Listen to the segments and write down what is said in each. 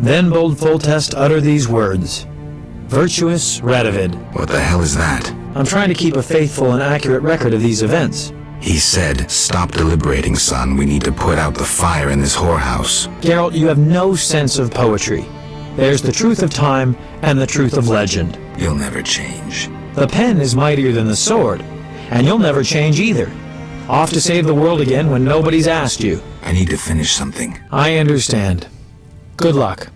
Then bold Foltest uttered these words, Virtuous Radovid. What the hell is that? I'm trying to keep a faithful and accurate record of these events. He said, stop deliberating, son. We need to put out the fire in this whorehouse. Geralt, you have no sense of poetry. There's the truth of time and the truth of legend. You'll never change. The pen is mightier than the sword, and you'll never change either. Off to save the world again when nobody's asked you. I need to finish something. I understand. Good luck.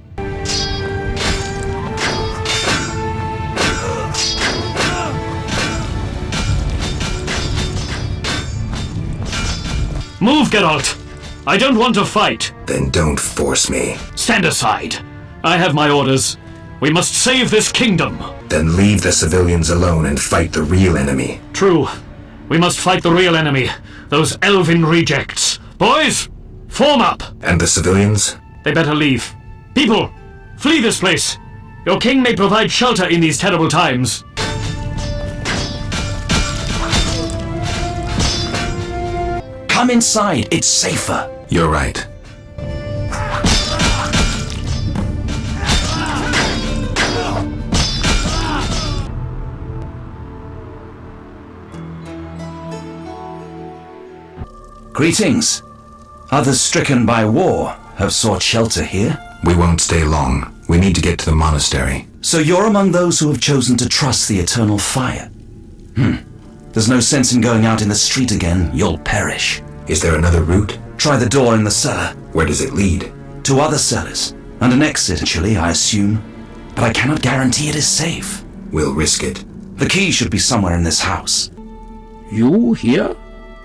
Move, Geralt! I don't want to fight. Then don't force me. Stand aside. I have my orders. We must save this kingdom. Then leave the civilians alone and fight the real enemy. True. We must fight the real enemy. Those elven rejects. Boys, form up! And the civilians? They better leave. People, flee this place. Your king may provide shelter in these terrible times. Come inside, it's safer. You're right. Greetings. Others stricken by war have sought shelter here. We won't stay long. We need to get to the monastery. So you're among those who have chosen to trust the eternal fire. There's no sense in going out in the street again. You'll perish. Is there another route? Try the door in the cellar. Where does it lead? To other cellars. And an exit, actually, I assume. But I cannot guarantee it is safe. We'll risk it. The key should be somewhere in this house. You here?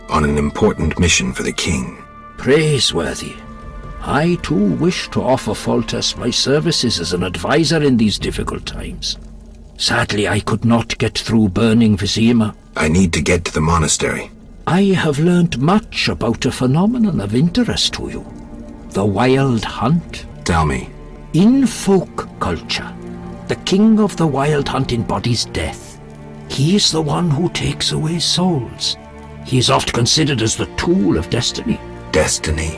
On an important mission for the king. Praiseworthy. I too wish to offer Foltest my services as an advisor in these difficult times. Sadly, I could not get through burning Vizima. I need to get to the monastery. I have learned much about a phenomenon of interest to you. The Wild Hunt. Tell me. In folk culture, the king of the Wild Hunt embodies death. He is the one who takes away souls. He is oft considered as the tool of destiny. Destiny.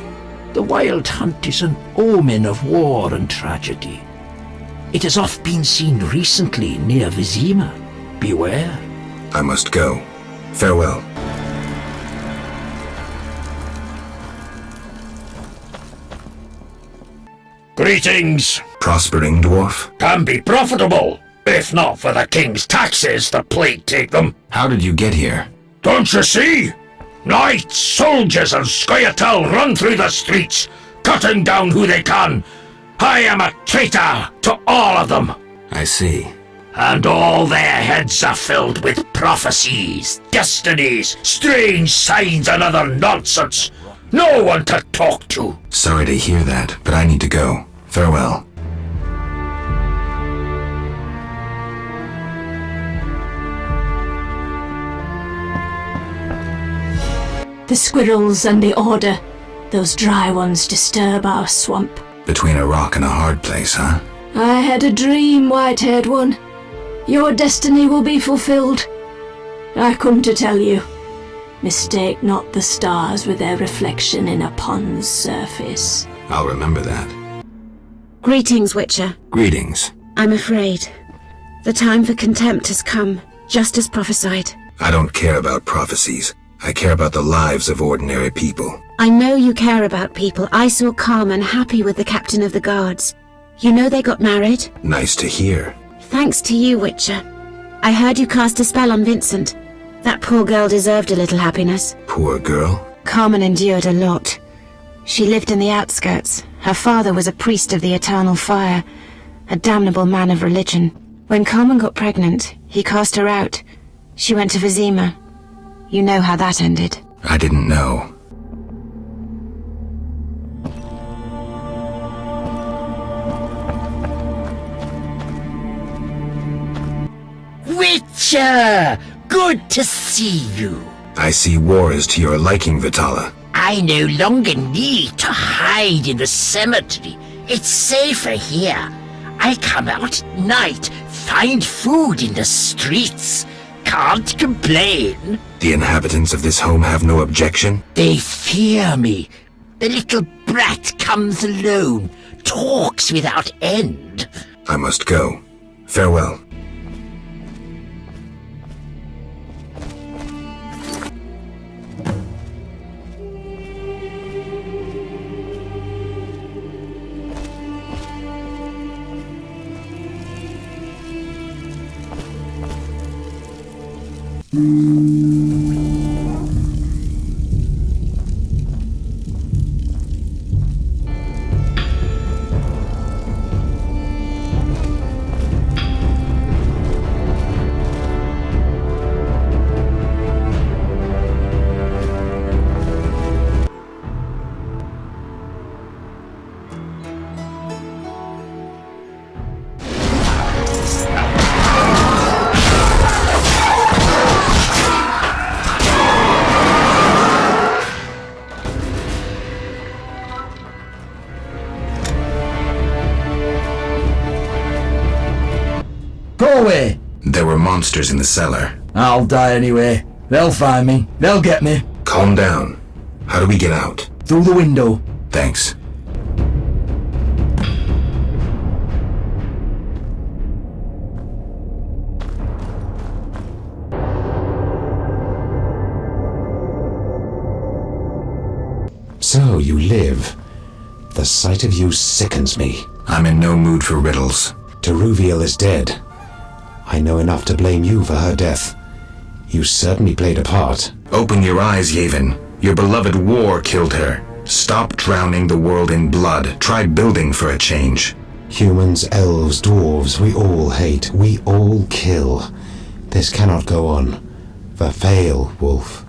The Wild Hunt is an omen of war and tragedy. It has oft been seen recently near Vizima. Beware. I must go. Farewell. Greetings. Prospering dwarf? Can be profitable, if not for the king's taxes the plague take them. How did you get here? Don't you see? Knights, soldiers, and Scoia'tael run through the streets, cutting down who they can. I am a traitor to all of them. I see. And all their heads are filled with prophecies, destinies, strange signs, and other nonsense. No one to talk to. Sorry to hear that, but I need to go. Farewell. The squirrels and the order. Those dry ones disturb our swamp. Between a rock and a hard place, huh? I had a dream, white-haired one. Your destiny will be fulfilled. I come to tell you. Mistake not the stars with their reflection in a pond's surface. I'll remember that. Greetings, Witcher. Greetings. I'm afraid. The time for contempt has come, just as prophesied. I don't care about prophecies. I care about the lives of ordinary people. I know you care about people. I saw Carmen happy with the captain of the guards. You know they got married? Nice to hear. Thanks to you, Witcher. I heard you cast a spell on Vincent. That poor girl deserved a little happiness. Poor girl? Carmen endured a lot. She lived in the outskirts. Her father was a priest of the eternal fire, a damnable man of religion. When Carmen got pregnant, he cast her out. She went to Vizima. You know how that ended. I didn't know. Witcher! Good to see you. I see war is to your liking, Vitala. I no longer need to hide in the cemetery. It's safer here. I come out at night, find food in the streets. Can't complain. The inhabitants of this home have no objection? They fear me. The little brat comes alone, talks without end. I must go. Farewell. Go away! There were monsters in the cellar. I'll die anyway. They'll find me. They'll get me. Calm down. How do we get out? Through the window. Thanks. So you live. The sight of you sickens me. I'm in no mood for riddles. De Rivia is dead. I know enough to blame you for her death. You certainly played a part. Open your eyes, Yavin. Your beloved war killed her. Stop drowning the world in blood. Try building for a change. Humans, elves, dwarves, we all hate. We all kill. This cannot go on. Verfail, Wolf.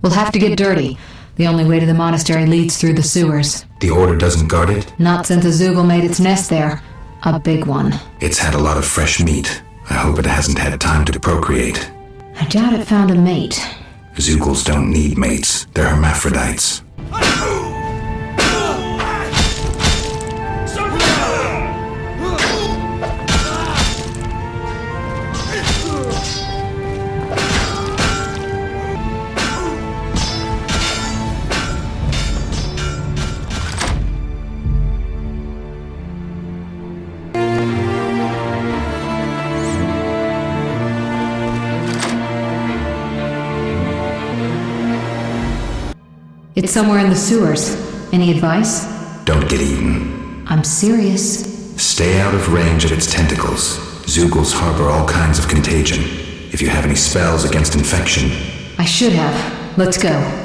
We'll have to get dirty. The only way to the monastery leads through the sewers. The Order doesn't guard it? Not since a Zoogle made its nest there. A big one. It's had a lot of fresh meat. I hope it hasn't had time to procreate. I doubt it found a mate. Zoogles don't need mates. They're hermaphrodites. It's somewhere in the sewers. Any advice? Don't get eaten. I'm serious. Stay out of range of its tentacles. Zoogles harbor all kinds of contagion. If you have any spells against infection... I should have. Let's go.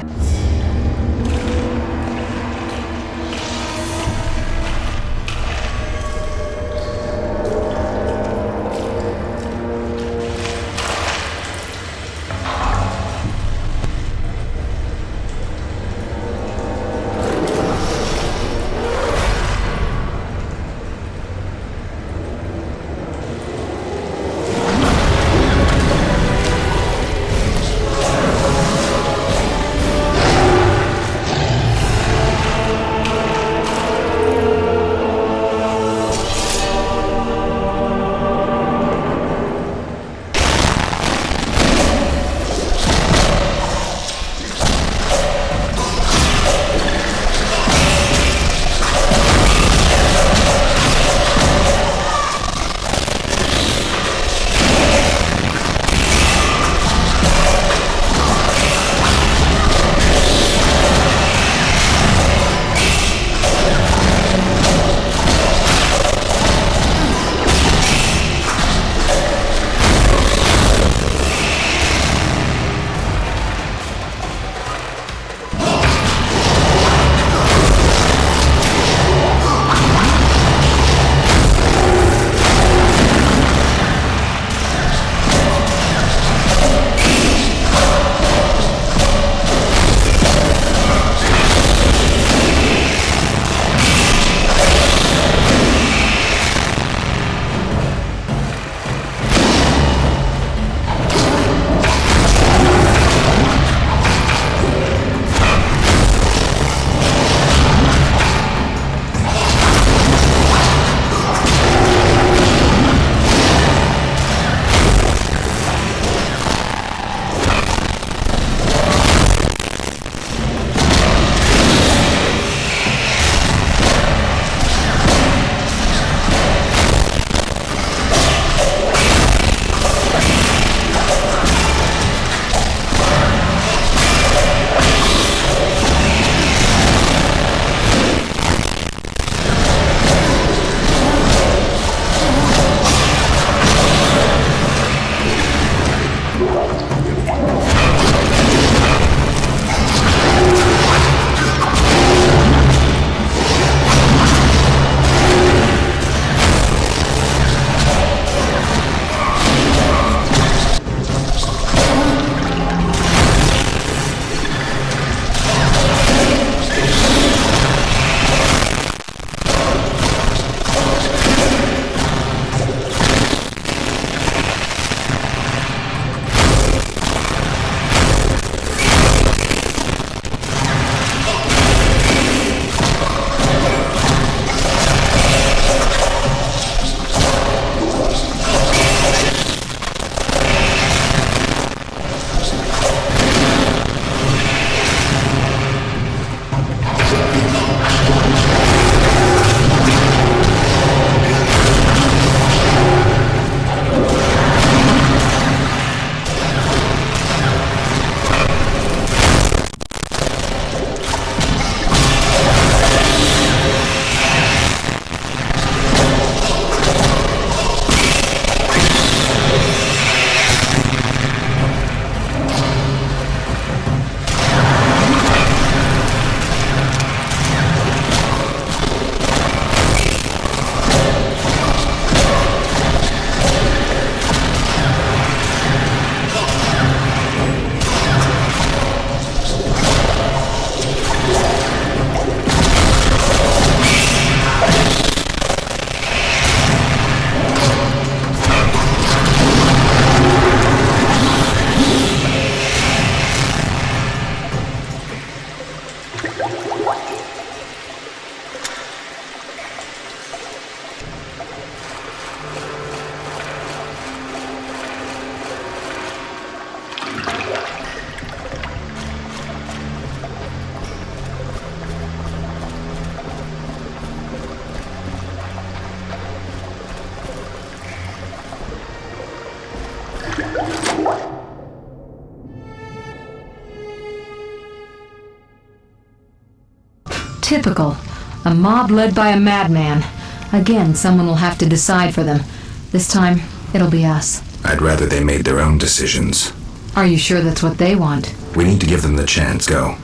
Typical. A mob led by a madman. Again, someone will have to decide for them. This time, it'll be us. I'd rather they made their own decisions. Are you sure that's what they want? We need to give them the chance. Go.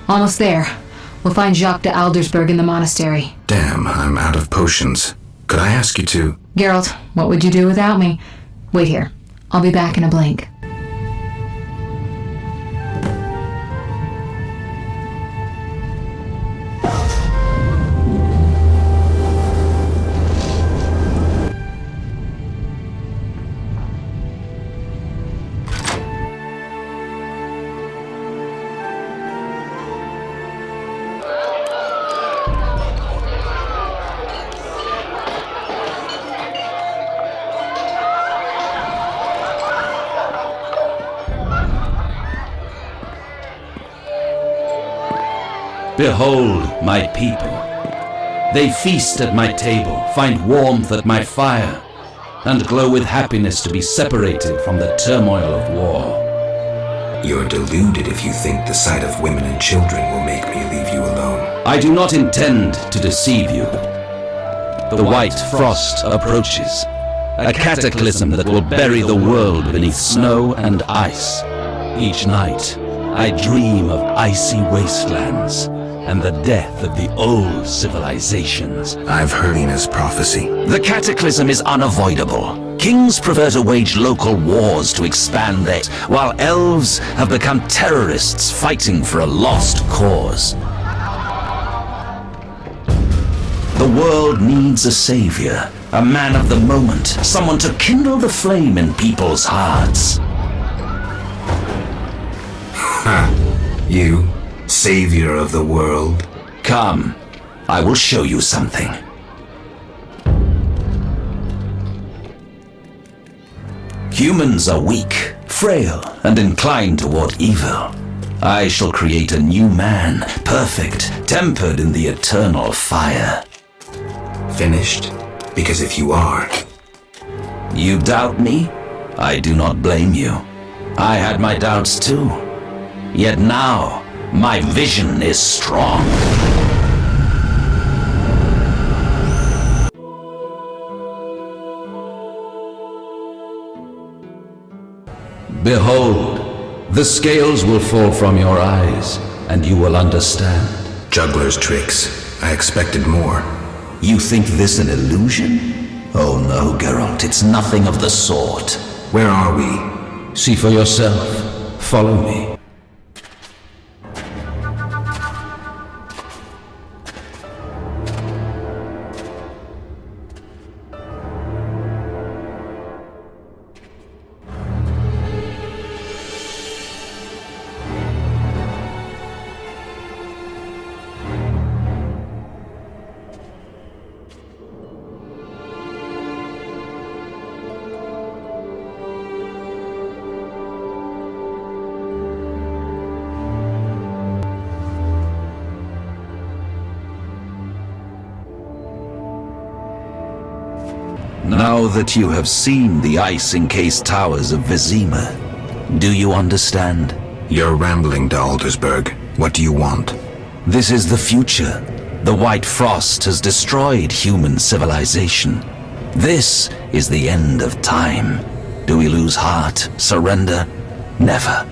Almost there. We'll find Jacques de Aldersberg in the monastery. Damn, I'm out of potions. Could I ask you to... Geralt, what would you do without me? Wait here. I'll be back in a blink. Behold my people. They feast at my table, find warmth at my fire, and glow with happiness to be separated from the turmoil of war. You're deluded if you think the sight of women and children will make me leave you alone. I do not intend to deceive you. The white frost approaches, a cataclysm that will bury the world beneath snow and ice. Each night, I dream of icy wastelands and the death of the old civilizations. I've heard Ina's prophecy. The cataclysm is unavoidable. Kings prefer to wage local wars to expand their, while elves have become terrorists fighting for a lost cause. The world needs a savior, a man of the moment, someone to kindle the flame in people's hearts. You, savior of the world. Come, I will show you something. Humans are weak, frail, and inclined toward evil. I shall create a new man, perfect, tempered in the eternal fire. Finished? Because if you are... You doubt me? I do not blame you. I had my doubts too. Yet now, my vision is strong. Behold, the scales will fall from your eyes, and you will understand. Juggler's tricks. I expected more. You think this an illusion? Oh no, Geralt, it's nothing of the sort. Where are we? See for yourself. Follow me. Now that you have seen the ice-encased towers of Vizima, do you understand? You're rambling to Aldersburg. What do you want? This is the future. The White Frost has destroyed human civilization. This is the end of time. Do we lose heart, surrender? Never.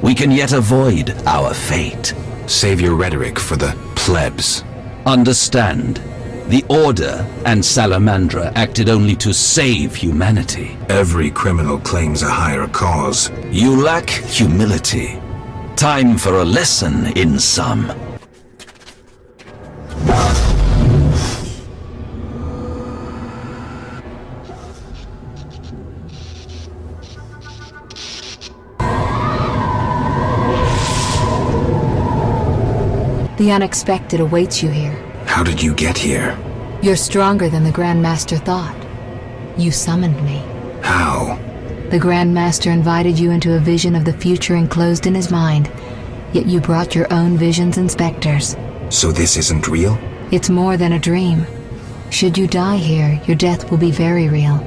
We can yet avoid our fate. Save your rhetoric for the plebs. Understand. The Order and Salamandra acted only to save humanity. Every criminal claims a higher cause. You lack humility. Time for a lesson in some. The unexpected awaits you here. How did you get here? You're stronger than the Grand Master thought. You summoned me. How? The Grand Master invited you into a vision of the future enclosed in his mind, yet you brought your own visions and specters. So this isn't real? It's more than a dream. Should you die here, your death will be very real.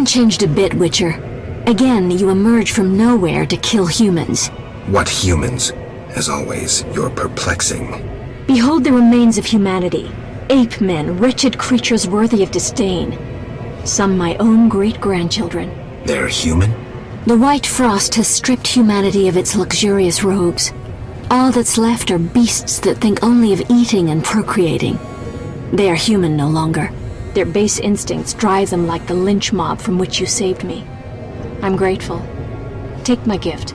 Changed a bit, Witcher. Again, you emerge from nowhere to kill humans. What humans? As always, you're perplexing. Behold the remains of humanity. Ape men, wretched creatures worthy of disdain. Some my own great-grandchildren. They're human? The White Frost has stripped humanity of its luxurious robes. All that's left are beasts that think only of eating and procreating. They are human no longer. Their base instincts drive them like the lynch mob from which you saved me. I'm grateful. Take my gift.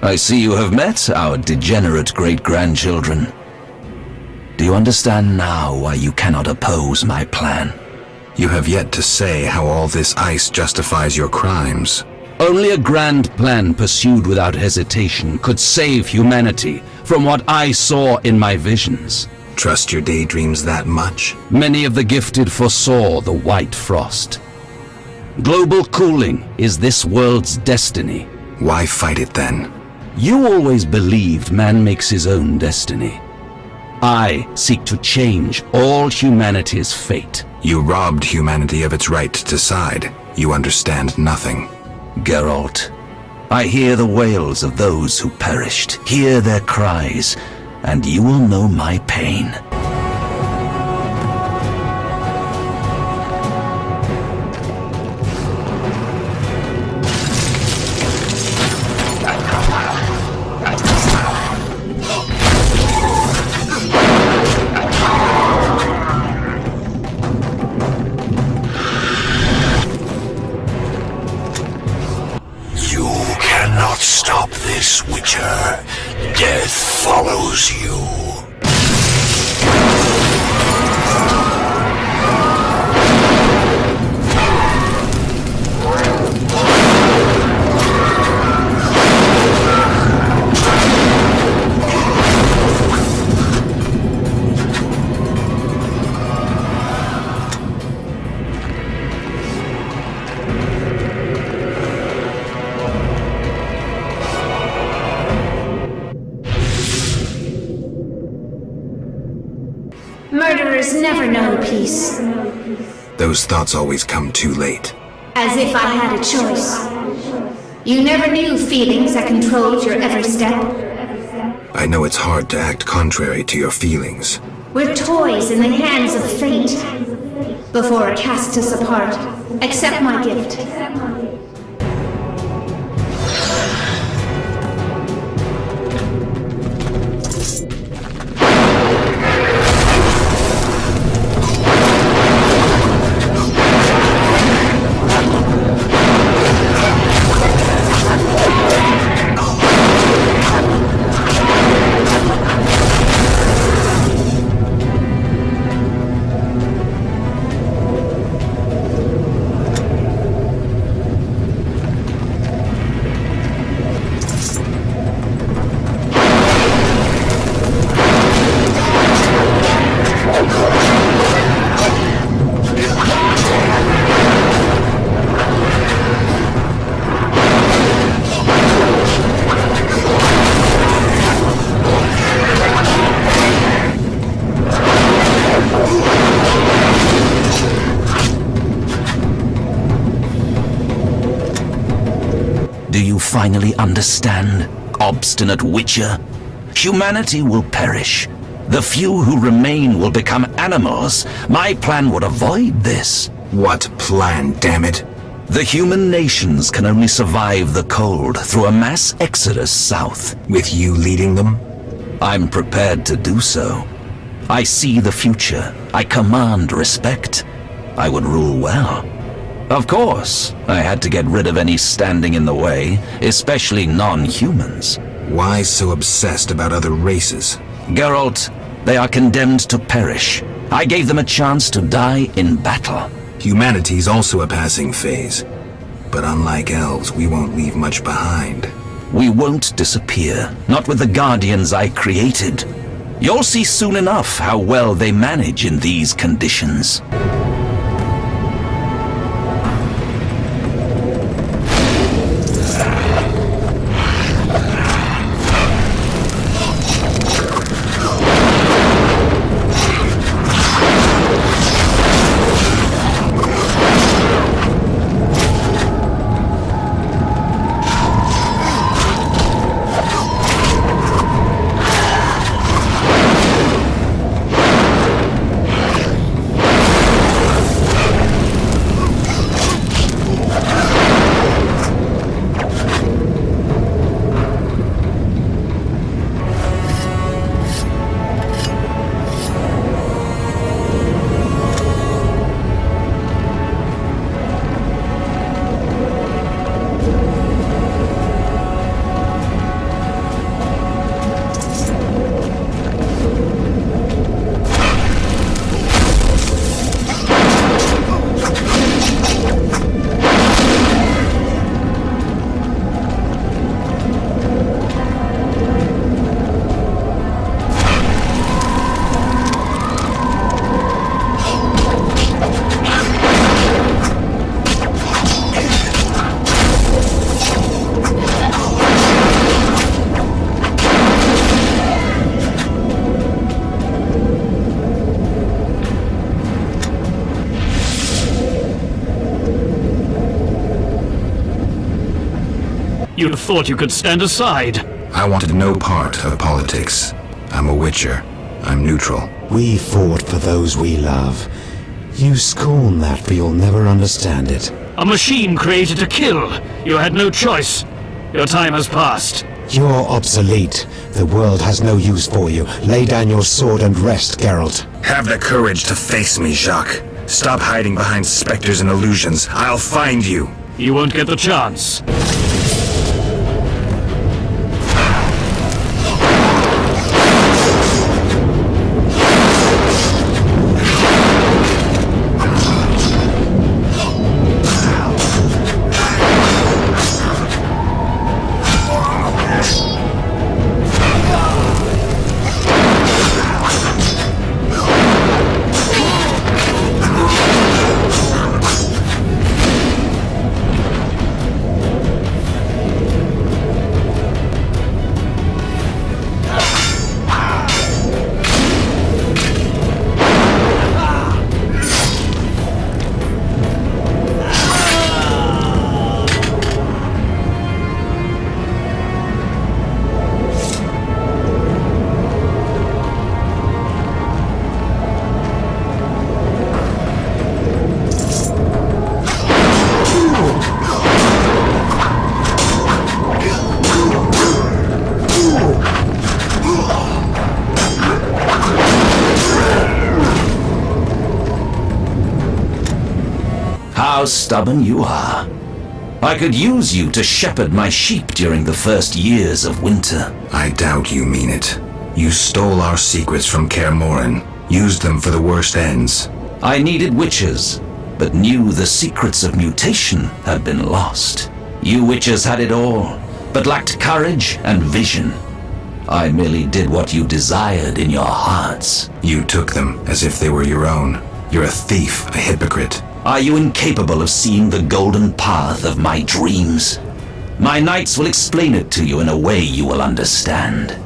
I see you have met our degenerate great-grandchildren. Do you understand now why you cannot oppose my plan? You have yet to say how all this ice justifies your crimes. Only a grand plan pursued without hesitation could save humanity from what I saw in my visions. Trust your daydreams that much? Many of the gifted foresaw the white frost. Global cooling is this world's destiny. Why fight it then? You always believed man makes his own destiny. I seek to change all humanity's fate. You robbed humanity of its right to decide. You understand nothing. Geralt, I hear the wails of those who perished, hear their cries, and you will know my pain. Stop this, Witcher. Death follows you. Murderers never know peace. Those thoughts always come too late. As if I had a choice. You never knew feelings that controlled your every step. I know it's hard to act contrary to your feelings. We're toys in the hands of fate. Before it casts us apart, accept my gift. Finally understand, obstinate Witcher? Humanity will perish. The few who remain will become animals. My plan would avoid this. What plan, damn it? The human nations can only survive the cold through a mass exodus south. With you leading them? I'm prepared to do so. I see the future. I command respect. I would rule well. Of course, I had to get rid of any standing in the way, especially non-humans. Why so obsessed about other races? Geralt, they are condemned to perish. I gave them a chance to die in battle. Humanity's also a passing phase. But unlike elves, we won't leave much behind. We won't disappear, not with the Guardians I created. You'll see soon enough how well they manage in these conditions. You thought you could stand aside. I wanted no part of politics. I'm a witcher. I'm neutral. We fought for those we love. You scorn that, but you'll never understand it. A machine created to kill. You had no choice. Your time has passed. You're obsolete. The world has no use for you. Lay down your sword and rest, Geralt. Have the courage to face me, Jacques. Stop hiding behind specters and illusions. I'll find you. You won't get the chance. How stubborn you are. I could use you to shepherd my sheep during the first years of winter. I doubt you mean it. You stole our secrets from Kaer Morhen, used them for the worst ends. I needed witches, but knew the secrets of mutation had been lost. You witches had it all, but lacked courage and vision. I merely did what you desired in your hearts. You took them as if they were your own. You're a thief, a hypocrite. Are you incapable of seeing the golden path of my dreams? My knights will explain it to you in a way you will understand.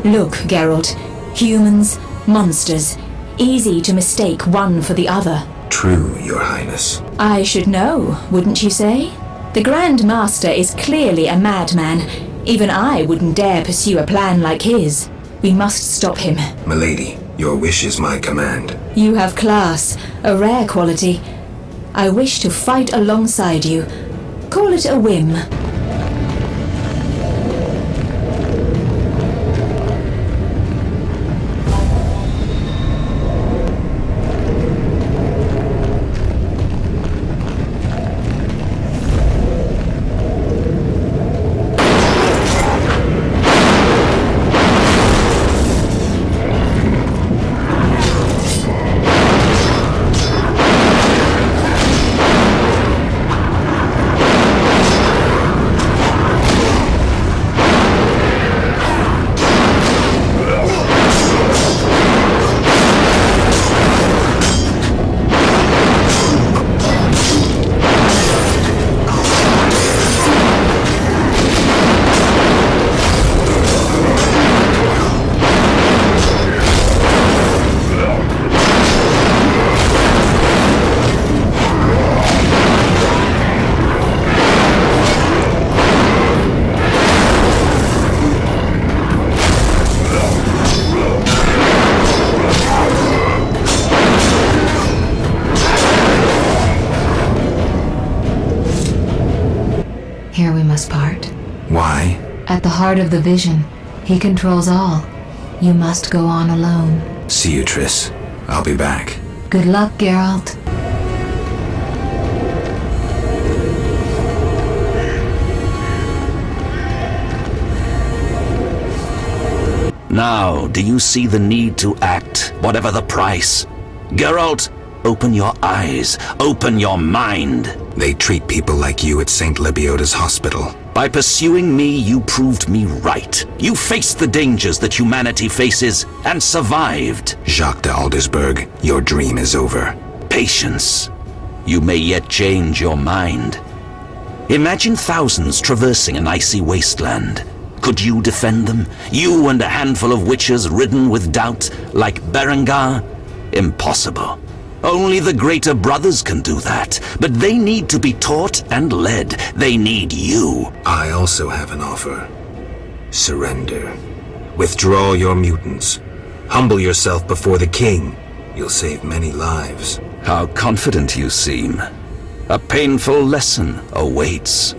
Look, Geralt. Humans, monsters. Easy to mistake one for the other. True, Your Highness. I should know, wouldn't you say? The Grand Master is clearly a madman. Even I wouldn't dare pursue a plan like his. We must stop him. Milady, your wish is my command. You have class, a rare quality. I wish to fight alongside you. Call it a whim. Here we must part. Why? At the heart of the vision, he controls all. You must go on alone. See you, Triss. I'll be back. Good luck, Geralt. Now, do you see the need to act, whatever the price? Geralt, open your eyes, open your mind. They treat people like you at St. Lebioda's hospital. By pursuing me, you proved me right. You faced the dangers that humanity faces and survived. Jacques de Aldersberg, your dream is over. Patience. You may yet change your mind. Imagine thousands traversing an icy wasteland. Could you defend them? You and a handful of witches ridden with doubt, like Berengar? Impossible. Only the greater brothers can do that, but they need to be taught and led. They need you. I also have an offer. Surrender. Withdraw your mutants. Humble yourself before the king. You'll save many lives. How confident you seem. A painful lesson awaits.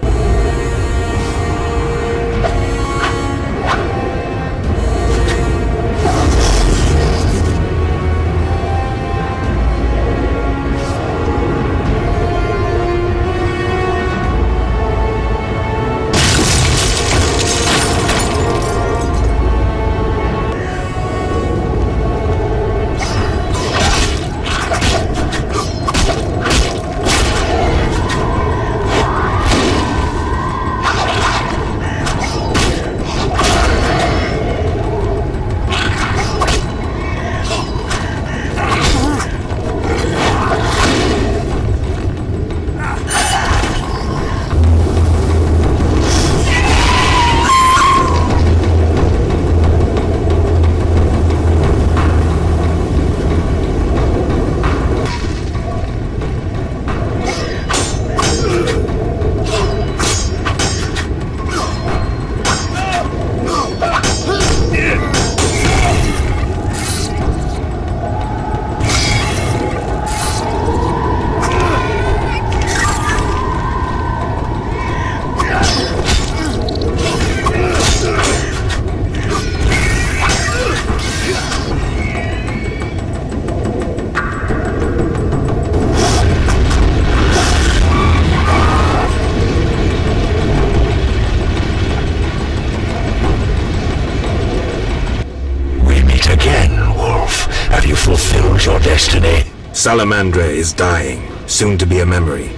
Salamandra is dying, soon to be a memory.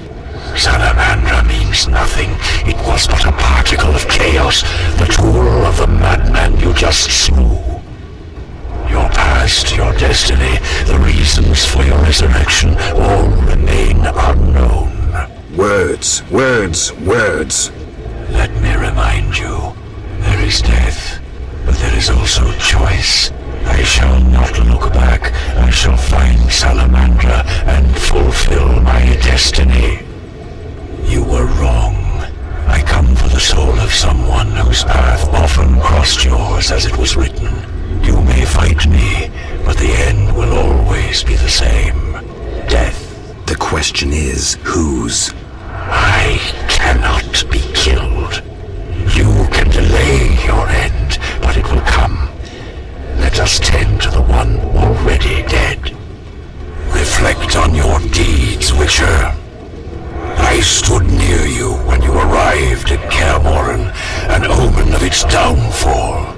Salamandra means nothing. It was but a particle of chaos, the tool of the madman you just slew. Your past, your destiny, the reasons for your resurrection all remain unknown. Words, words, words. Let me remind you, there is death, but there is also choice. I shall not look back. I shall find Salamandra and fulfill my destiny. You were wrong. I come for the soul of someone whose path often crossed yours as it was written. You may fight me, but the end will always be the same. Death. The question is, whose? I cannot be killed. You can delay your end, but it will come. Let us tend to the one already dead. Reflect on your deeds, Witcher. I stood near you when you arrived at Kaer Morhen, an omen of its downfall.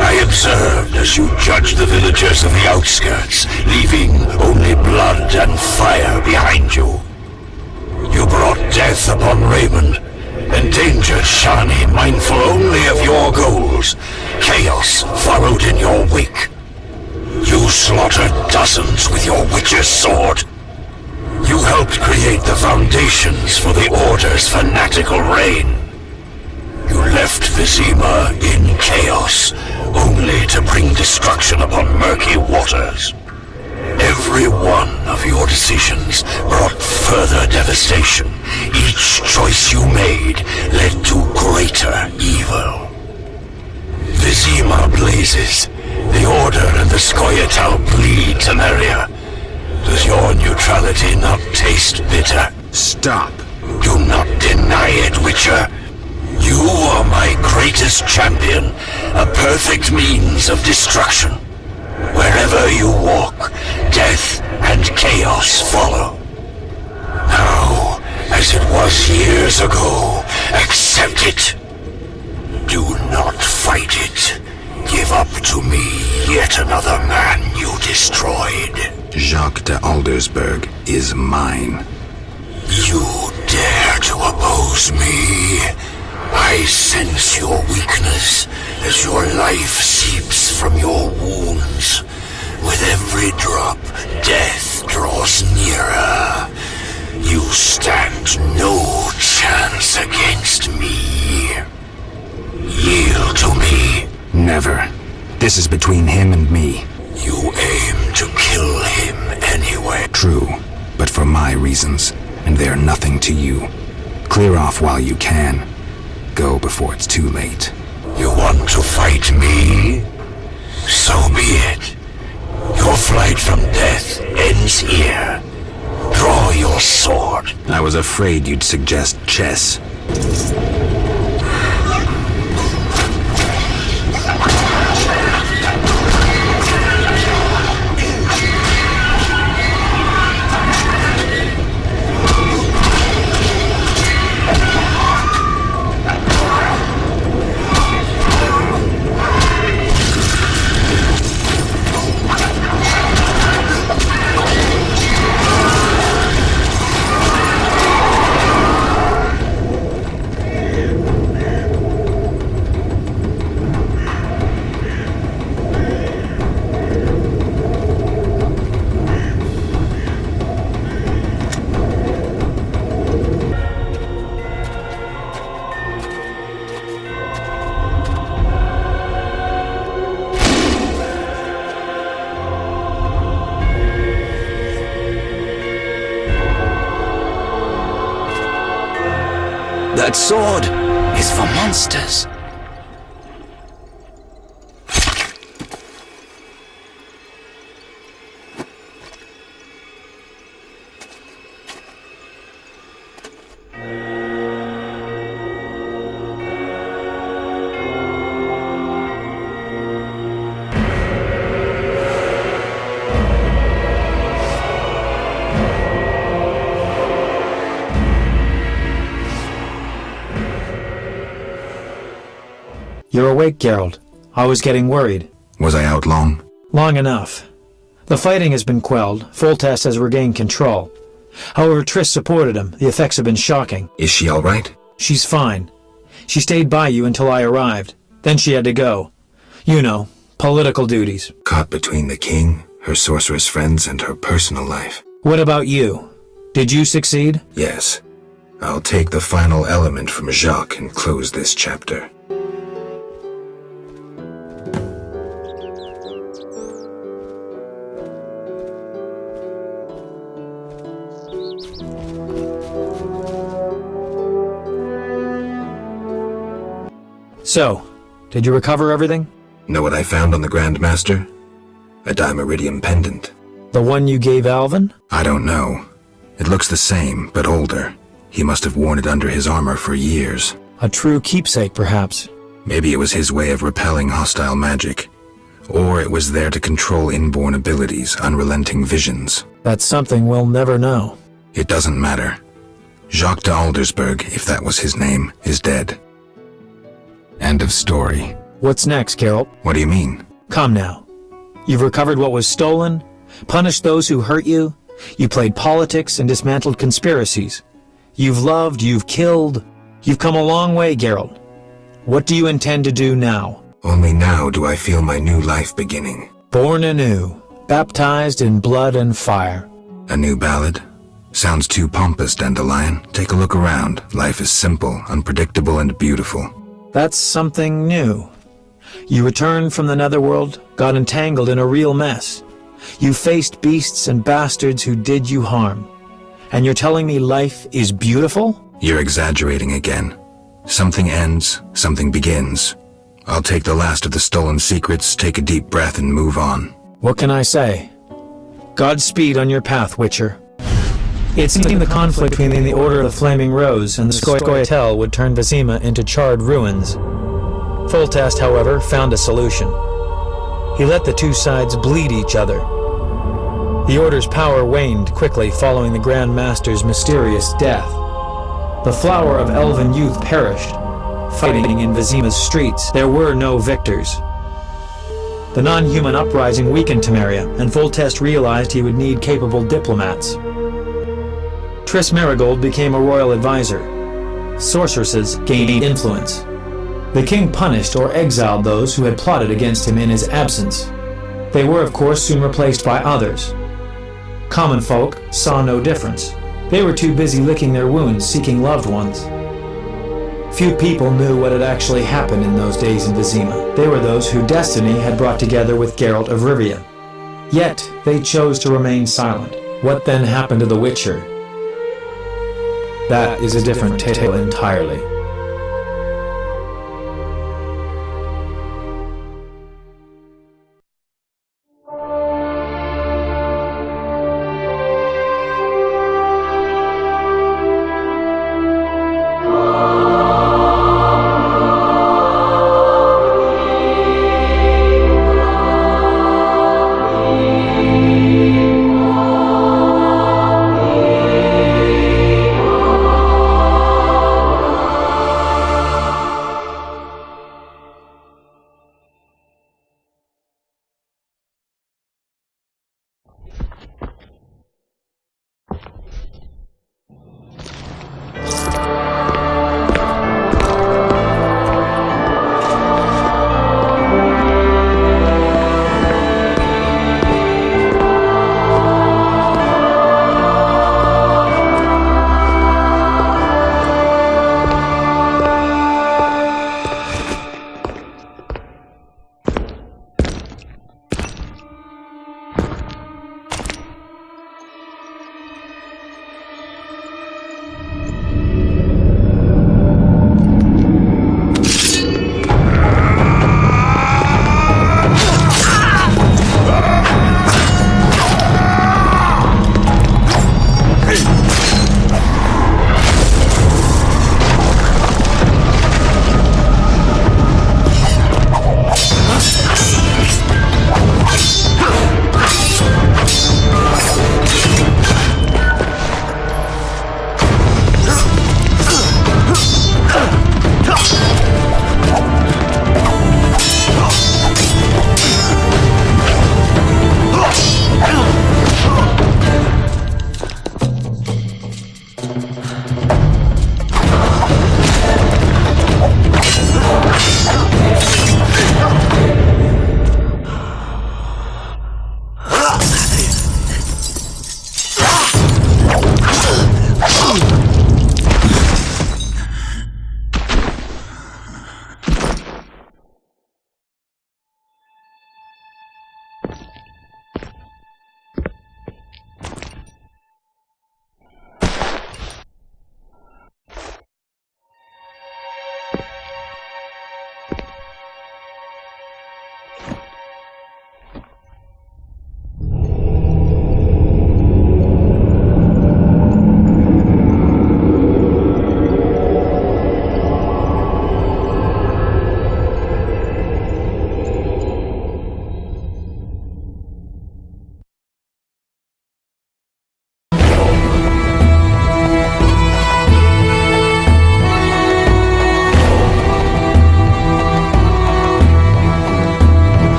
I observed as you judged the villagers of the outskirts, leaving only blood and fire behind you. You brought death upon Raymond, endangered Shani, mindful only of your goals. Chaos followed in your wake. You slaughtered dozens with your witch's sword. You helped create the foundations for the Order's fanatical reign. You left Vizima in chaos, only to bring destruction upon murky waters. Every one of your decisions brought further devastation. Each choice you made led to greater evil. Vizima blazes. The Order and the Scoia'tael bleed Temeria. Does your neutrality not taste bitter? Stop. Do not deny it, Witcher. You are my greatest champion, a perfect means of destruction. Wherever you walk, death and chaos follow. Now, as it was years ago, accept it. Do not fight it. Give up Yet another man you destroyed. Jacques de Aldersberg is mine. You dare to oppose me? I sense your weakness as your life seeps from your wounds. With every drop, death draws nearer. You stand no chance against me. Yield to me. Never. This is between him and me. You aim to kill him anyway. True, but for my reasons, and they're nothing to you. Clear off while you can. Go before it's too late. You want to fight me? So be it. Your flight from death ends here. Draw your sword. I was afraid you'd suggest chess. That sword is for monsters. You're awake, Geralt. I was getting worried. Was I out long? Long enough. The fighting has been quelled. Foltest has regained control. However, Triss supported him. The effects have been shocking. Is she all right? She's fine. She stayed by you until I arrived. Then she had to go. You know, political duties. Caught between the king, her sorceress friends, and her personal life. What about you? Did you succeed? Yes. I'll take the final element from Jacques and close this chapter. So, did you recover everything? Know what I found on the Grand Master? A dimeridium pendant. The one you gave Alvin? I don't know. It looks the same, but older. He must have worn it under his armor for years. A true keepsake, perhaps. Maybe it was his way of repelling hostile magic. Or it was there to control inborn abilities, unrelenting visions. That's something we'll never know. It doesn't matter. Jacques de Aldersberg, if that was his name, is dead. End of story. What's next, Geralt? What do you mean? Come now. You've recovered what was stolen, punished those who hurt you, you played politics and dismantled conspiracies. You've loved, you've killed. You've come a long way, Geralt. What do you intend to do now? Only now do I feel my new life beginning. Born anew, baptized in blood and fire. A new ballad? Sounds too pompous, Dandelion. Take a look around. Life is simple, unpredictable, and beautiful. That's something new. You returned from the netherworld, got entangled in a real mess. You faced beasts and bastards who did you harm. And you're telling me life is beautiful? You're exaggerating again. Something ends, something begins. I'll take the last of the stolen secrets, take a deep breath, and move on. What can I say? Godspeed on your path, Witcher. It seemed the conflict between the Order of the Flaming Rose and the Scoia'tael would turn Vizima into charred ruins. Foltest, however, found a solution. He let the two sides bleed each other. The Order's power waned quickly following the Grand Master's mysterious death. The flower of elven youth perished, fighting in Vizima's streets. There were no victors. The non-human uprising weakened Temeria, and Foltest realized he would need capable diplomats. Triss Merigold became a royal advisor. Sorceresses gained influence. The king punished or exiled those who had plotted against him in his absence. They were, of course, soon replaced by others. Common folk saw no difference. They were too busy licking their wounds, seeking loved ones. Few people knew what had actually happened in those days in Vizima. They were those who destiny had brought together with Geralt of Rivia. Yet, they chose to remain silent. What then happened to the Witcher? That is a different tale entirely.